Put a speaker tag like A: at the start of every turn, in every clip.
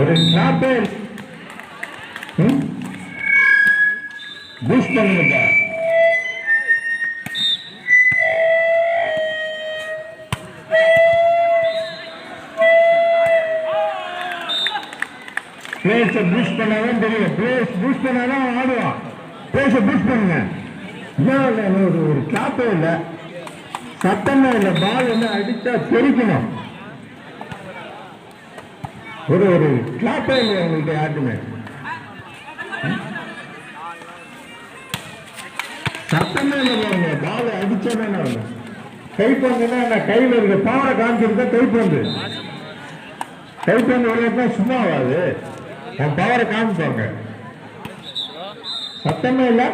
A: ஒரு கிளாப்பே பூஸ்ட் பண்ணுங்கப்பா. பிளேஸை பூஸ்ட் பண்ணாதான் தெரியும். பிளேஸ் பூஸ்ட் பண்ணாதான் ஆடுவான். பிளேஸை பூஸ்ட் பண்ணுங்க. ஒரு கிளாப்பே இல்லை, சத்தமே இல்லை. பால் வந்து அடிச்சா தெரிக்கணும். ஒரு கிளாப்பே இல்லை உங்களுக்கு யாருக்குமே. சத்தமே இல்லை பாருங்க. பால் அடிச்சோன்னா கைப்பந்துன்னா கையில் இருக்க பவரை காமிச்சிருந்தா கைப்பந்து விளையாட்டுனா சும்மா ஆகாது. என் பவரை காமிப்பாங்க. சத்தமே இல்லை.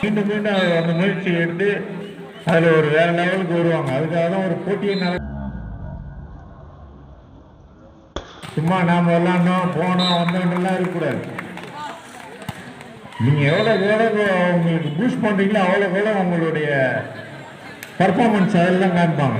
A: மீண்டும் மீண்டும் அந்த முயற்சி எடுத்து அதில் ஒரு வேற லெவலுக்கு வருவாங்க. அதுக்காக தான் ஒரு போட்டியை சும்மா நாம் விளாண்டோம் போனோம் வந்தோம்லாம் இருக்கக்கூடாது. நீங்கள் எவ்வளோ உங்களுக்கு பூஸ்ட் பண்ணுறீங்களோ அவ்வளோ உங்களுடைய பர்ஃபார்மன்ஸ் அதெல்லாம் காமிப்பாங்க.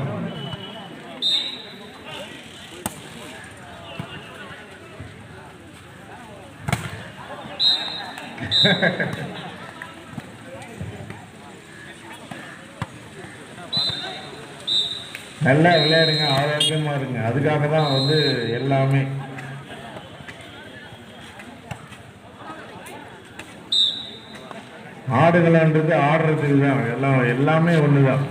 A: நல்லா விளையாடுங்க, ஆரோக்கியமா இருங்க. அதுக்காக தான் வந்து எல்லாமே. ஆடுகளான்றது ஆடுறதுக்கு தான். எல்லாமே ஒண்ணுதான்.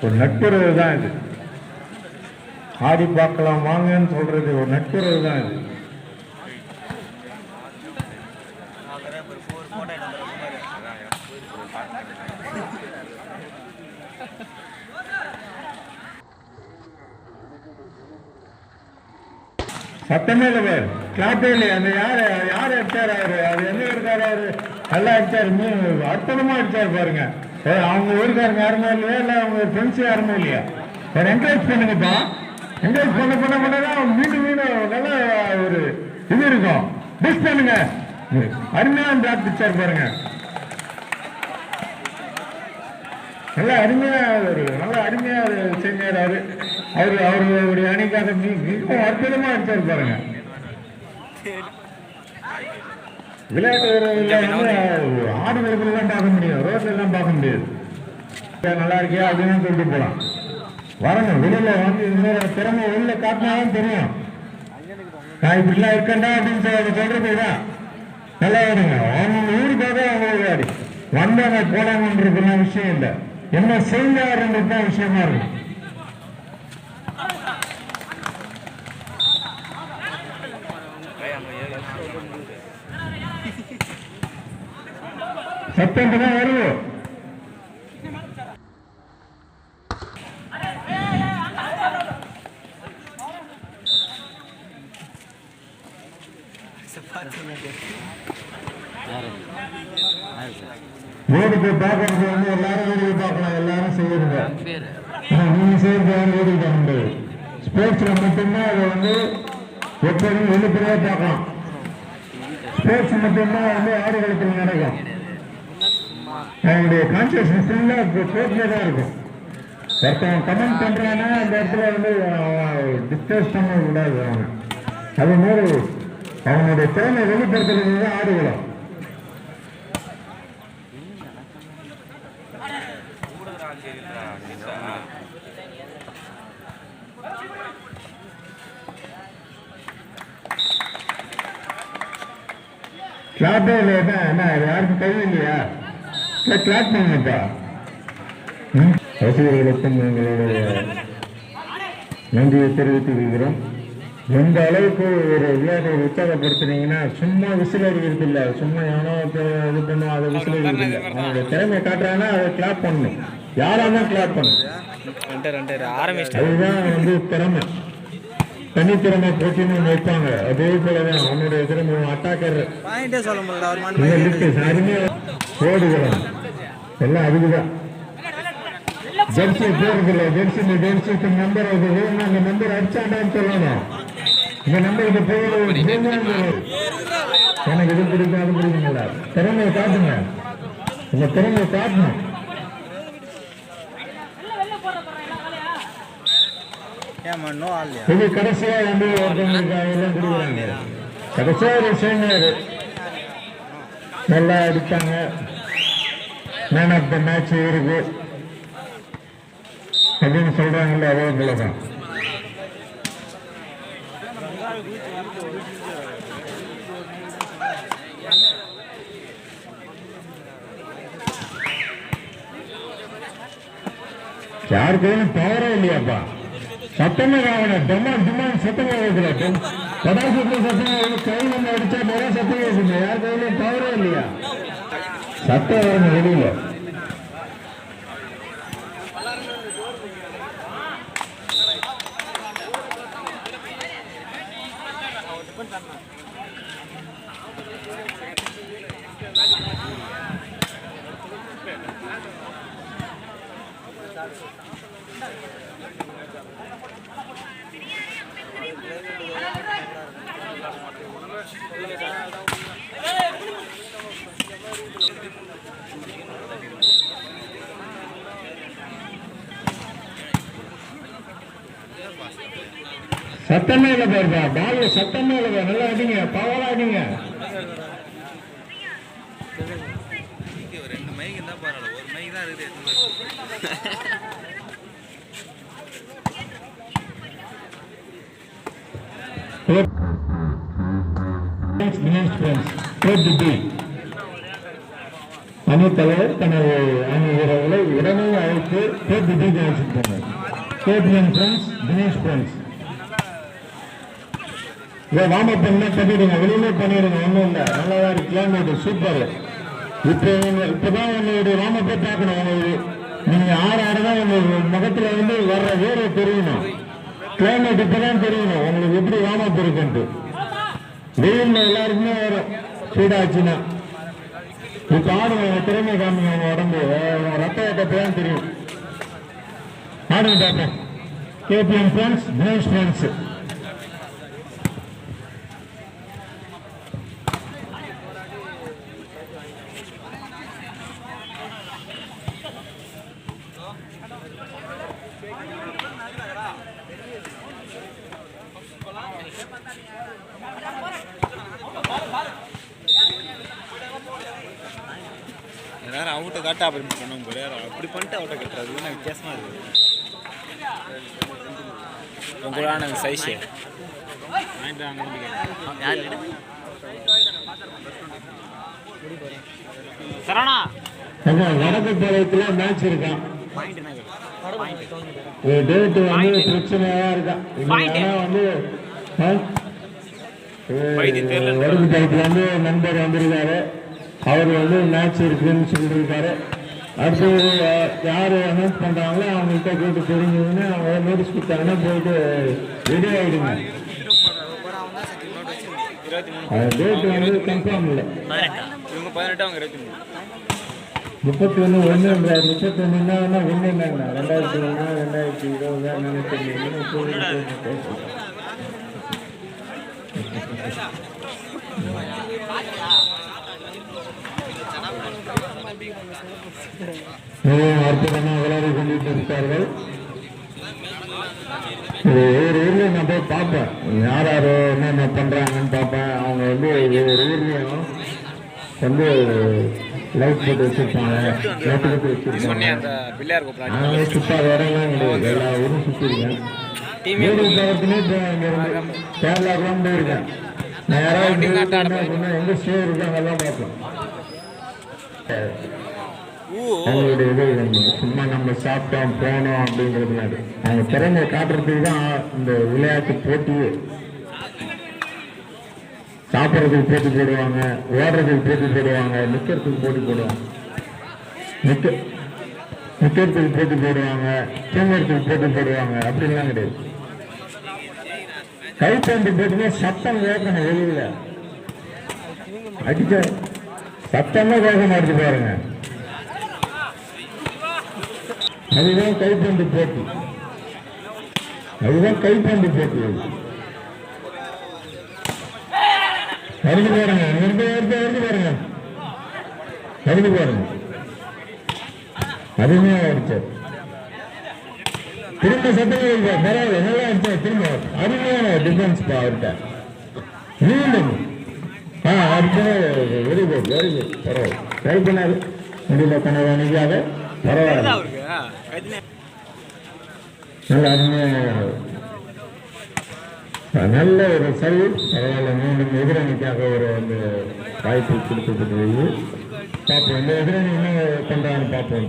A: ஒரு நட்புறவு தான் இது. ஆடி பார்க்கலாம் வாங்கன்னு சொல்றது ஒரு நட்புறவு தான் இது. சத்தமே இல்லை பேர், கிளாப்பே இல்லையா? அந்த யார் அடிச்சார் அவரு? அது என்ன இருக்காரு அவரு? நல்லா அடிச்சாரு, அற்புதமா அடிச்சாரு பாருங்க. அவங்க ஊருக்காரங்க யாருமே இல்லையா? இல்லை அவங்க ஃப்ரெண்ட்ஸ் யாருமே இல்லையா? என்கரேஜ் பண்ணுங்கப்பா. என்கரேஜ் பண்ணதான் மீண்டும் நல்லா ஒரு இது இருக்கும். புஷ் பண்ணுங்க. அருமையா பிளாக் பிக்சர் பாருங்க. நல்லா அருமையா செஞ்சார் அவருடைய அணிக்காக மிகவும் அற்புதமா அடிச்சாரு பாருங்க. விளையாட்டு ஆடுகளுக்கு எல்லாம் பார்க்க முடியும், ரோட்ல எல்லாம் பார்க்க முடியாது. நல்லா இருக்கியா அப்படின்னு சொல்லிட்டு போலாம். வரணும் வெளியில வந்து இந்த திறமை வெளில காட்டினாலும் தெரியும். நான் இப்படிலாம் இருக்கேன்டா அப்படின்னு சொல்றதுதான். நல்லா ஆடுங்க. அவங்க ஊருக்காக அவங்க விளையாடி வந்தாங்க போனாங்கன்றதுலாம் விஷயம் இல்லை. என்ன செய்யாருன்றதுதான் விஷயமா இருக்கும். சத்தம் தான் வருவோம். வேடிக்கை பார்க்கறது வந்து எல்லாரும் வேடிக்கை பார்க்கலாம், எல்லாரும் செய்யறீங்க. நீங்க செய்யறது வேடிக்கை பார்க்க முடியாது. ஸ்போர்ட்ஸ்ல மட்டும்தான் அதை வந்து எப்போதும் வெளிப்படையா பார்க்கலாம். ஸ்போர்ட்ஸ் மட்டும்தான் வந்து ஆடுகளத்தில் நடக்கும். அவங்களுடைய கான்சியஸ்னஸ் ஃபுல்லா ஸ்போர்ட்ஸ்ல தான் இருக்கும். ஒருத்தவன் கமெண்ட் பண்றான்னா அந்த இடத்துல வந்து டிஸ்கஸ் பண்ண கூடாது. அவங்க அது மாதிரி அவங்களுடைய திறமை வெளிப்படுத்துறது தான் ஆடுகளம். கிளாப்பே இல்லையா? என்ன யாருக்கும் கை இல்லையா? கிளாப் பண்ணுங்கப்பா. ரசிகர்களுக்கும் எங்களுடைய நன்றியை தெரிவித்து இருக்கிறோம். எந்த அளவுக்கு ஒரு விளையாட்டை உற்சாகப்படுத்துனீங்கன்னா, சும்மா விசில் அடிக்கிறது இல்லை, சும்மா எவனோ இது பண்ணும் அதை விசில் அடிக்கிறது இல்லை. அவனுடைய திறமையை காட்டுறாங்கன்னா அதை கிளாப் பண்ணணும். யாராலும் கிளாப் பண்ணணும். அதுதான் வந்து திறமை. தனித்திறமை போட்டின்னு வைப்பாங்க. அதே போலதான் அவனுடைய திறமை. அட்டாக்கர் அருமையா ஓடுகிறோம் எல்லாம் அதுக்குதான். ஜெர்சி போறதில்லை. ஜெர்சிக்கு நம்பர் இருக்குது. அந்த நம்பர் அடிச்சாண்டான்னு சொல்லணும். இந்த நம்பருக்கு போய் எனக்கு இது பிடிக்காது பிடிக்குங்களா? திறமையை காட்டுங்க. இந்த திறமையை காட்டணும். இது கடைசியா வந்து ஒருத்தவங்களுக்கு எல்லாம் கொடுக்குறாங்க. கடைசியா ஒரு விஷயம் நல்லா அடித்தாங்க. மேன் ஆஃப் த மேட்ச் இருக்கு அப்படின்னு சொல்றாங்கல்ல, அதே போலதான். யாருக்கும் பவரே இல்லையாப்பா. சத்தமே காவணும். டிமாண்ட் சத்தமே வைக்கல. படாசத்துல சத்தமே கை வந்து அடிச்சா நிறைய சத்தமே வைக்கணும். யார் கையிலும் பவரே இல்லையா? சத்தம் வரணும் வெளியில. சத்தமே இல்லை பாருப்பா. பால் சத்தமே இல்லை. நல்லா அடிங்க, பவரா அடிங்க.
B: ரெண்டு மைக்கு தான் பரவாயில்ல, ஒரு மைக் தான் இருக்குது.
A: அணித்தலைவர் தனது அணி வீரர்களை உடனே அழைத்து அழைச்சிட்டு போனார். கேபிஎன் ஃப்ரெண்ட்ஸ், தினேஷ் ஃப்ரெண்ட்ஸ், இதை வார்ம் அப் பண்ணி பண்ணிடுங்க. வெளியிலே பண்ணிடுங்க. ஒன்றும் இல்லை. நல்லாதான் இருக்கு. Climate super. இப்பதான் உங்களுடைய வார்ம் அப்பை பார்க்கணும். உங்களுக்கு நீங்க ஆடாதான் உங்க முகத்துல வந்து வர்ற வேர்வை தெரியணும். கிளைமேட் இப்பதான் தெரியணும் உங்களுக்கு எப்படி வார்ம் அப் இருக்குன்ட்டு. வெயில் எல்லாருக்குமே வரும் சூடாச்சுன்னா. இப்ப ஆடுங்க, திறமை காமிங்க. உங்க உடம்பு ரத்த ஓட்டத்தான் தெரியும். ஆடுங்க பார்ப்போம். KPN friends, Dinesh friends.
B: எல்லாரும் அவுட்டை காட்ட அப்படி பண்ணுவோம் போல. அப்படி பண்ணிட்டு அவுட்டை கட்டுறது என்ன வித்தியாசமாக இருக்குது. உங்களான சைஸு சரணா
A: வடக்கு பாளையத்துல மேட்ச் இருக்கான். டேட்டு வந்து பிரச்சனையா இருக்கான். வந்து வடக்கு பாளையத்துல வந்து நண்பர் வந்திருக்காரு. அவர் வந்து மேட்ச் இருக்குன்னு சொல்லியிருக்காரு. அடுத்து யார் அனௌன்ஸ் பண்றாங்களோ அவங்கள்ட்ட கேட்டு தெரிஞ்சதுன்னு அவங்க நோட்டீஸ் கொடுத்தாங்கன்னா போயிட்டு ரெடி ஆயிடுங்க. டேட் வந்து கன்ஃபார்ம் இல்லை. 31 1 31 ஒன்று என்னங்கண்ணா 2001 2020 அற்புதமாக விளையாடி கொண்டிருக்கிறார்கள். ஒவ்வொரு ஊர்லயும் நான் போய் பார்ப்பேன். யார் யார் என்னென்ன பண்றாங்கன்னு பார்ப்பேன். அவங்க வந்து ஒவ்வொரு ஊர்லயும் வந்து லைட் போட்டு வச்சிருப்பாங்க, நெட்டு வச்சிருப்பாங்க. சுத்தாத இடம்லாம் கிடையாது. எல்லா ஊரும் சுற்றிருக்கேன். கேரளாக்கெல்லாம் போயிருக்கேன். நான் யாராவது எங்க ஸ்டே இருக்காங்க எல்லாம் பார்ப்பேன். அவங்களுடைய இது சும்மா நம்ம சாப்பிட்டோம் போனோம் அப்படிங்கிறது அவங்க திறமையை காட்டுறதுக்கு தான் இந்த விளையாட்டு போட்டியே. சாப்பிட்றதுக்கு போட்டி போடுவாங்க, ஓடுறதுக்கு போட்டி போடுவாங்க, நிக்கிறதுக்கு போட்டி போடுவாங்க, நிக்கிறதுக்கு போட்டி போடுவாங்க, தூங்குறதுக்கு போட்டி போடுவாங்க. அப்படின்லாம் கிடையாது. கைப்பந்து போட்டுமே சத்தம் கேட்கணும். வெளியில அடிச்ச சத்தமே கேட்க மாட்டேது பாருங்க. அதுதான் கைப்பந்து போட்டி. அதுதான் கைப்பந்து போட்டி. வருது பாருங்க, வருது பாருங்க, வருது பாருங்க. அருமையா அடிச்சார். திரும்ப சத்தம் பரவாயில்ல, நல்லா அடிச்சா. திரும்ப அருமையான டிஃபென்ஸ் அவர்கிட்ட. மீண்டும் வெரி குட், வெரி குட். பரவாயில்ல, ட்ரை பண்ணாரு. முடியல கனவு நிற்காத. பரவாயில்ல, நல்ல அருமையான நல்ல ஒரு சர்வீஸ். பரவாயில்ல, மீண்டும் எதிரணிக்காக ஒரு வந்து வாய்ப்பு கொடுத்துட்டு பார்ப்போம். இந்த எதிரணி என்ன பண்றான்னு பார்ப்போம்.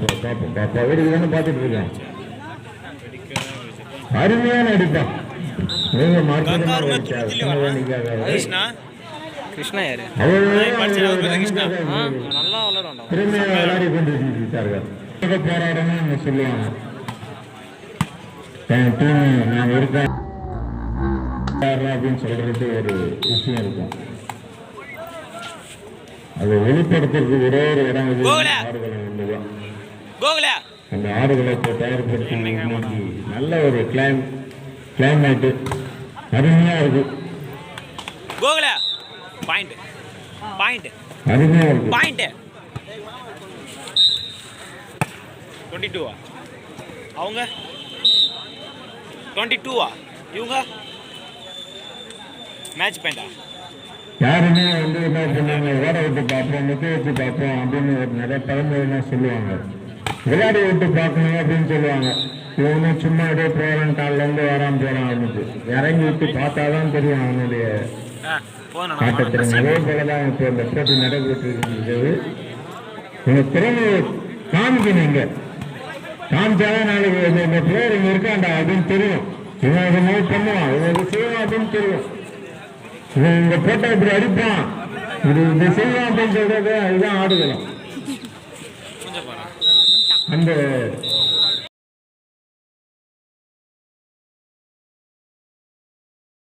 A: வீட்டுக்கு தானே பார்த்துட்டு இருக்கேன். அருமையான அடிப்பான். நீங்க
C: கிருஷ்ணா யாரு?
A: திறமையா விளையாடி கொண்டிருக்கிறார்கள். போராடணும்னு சொல்லுவாங்க. என் டீம் நான் இருக்கேன் அப்படின்னு சொல்றது ஒரு விஷயம் இருக்கும். அதை வெளிப்படுத்துறதுக்கு ஒரே ஒரு இடம் ஆடுகளை உள்ளதான். அந்த ஆடுகளை இப்போ தயார்படுத்தி நல்ல ஒரு கிளைமேட்டு அருமையா இருக்கு. அருமையா இருக்கு.
B: 22 அவங்க 22 இவங்க மேட்ச் பாயிண்டா?
A: யாருமே வந்து என்ன பண்ணாங்க, ஓட விட்டு பார்ப்போம், முட்டை வச்சு பார்ப்போம் அப்படின்னு நிறைய பழமொழிலாம் சொல்லுவாங்க. விளையாடி விட்டு பார்க்கணும் அப்படின்னு சொல்லுவாங்க. இவனு சும்மா அப்படியே போகிறான், காலில் இருந்து வரான் போகிறான் அப்படின்னு இறங்கி விட்டு பார்த்தாதான் தெரியும் அவனுடைய ஆட்டத்திறன். அதே போலதான் இப்போ இந்த போட்டி நடைபெற்று இருக்கிறது. உங்க திறமையை காமிக்கணும். இங்க காமிச்சாதான் நாளைக்கு இந்த பிளேயர் இங்க இருக்காண்டா அப்படின்னு தெரியும். இவன் இதை மூவ் பண்ணுவான், இவன் இதை செய்வான் அப்படின்னு தெரியும். இவன் இந்த போட்டோ இப்படி அடிப்பான், இதை செய்வான் அப்படின்னு சொல்றது அதுதான் ஆடுகளம். அந்த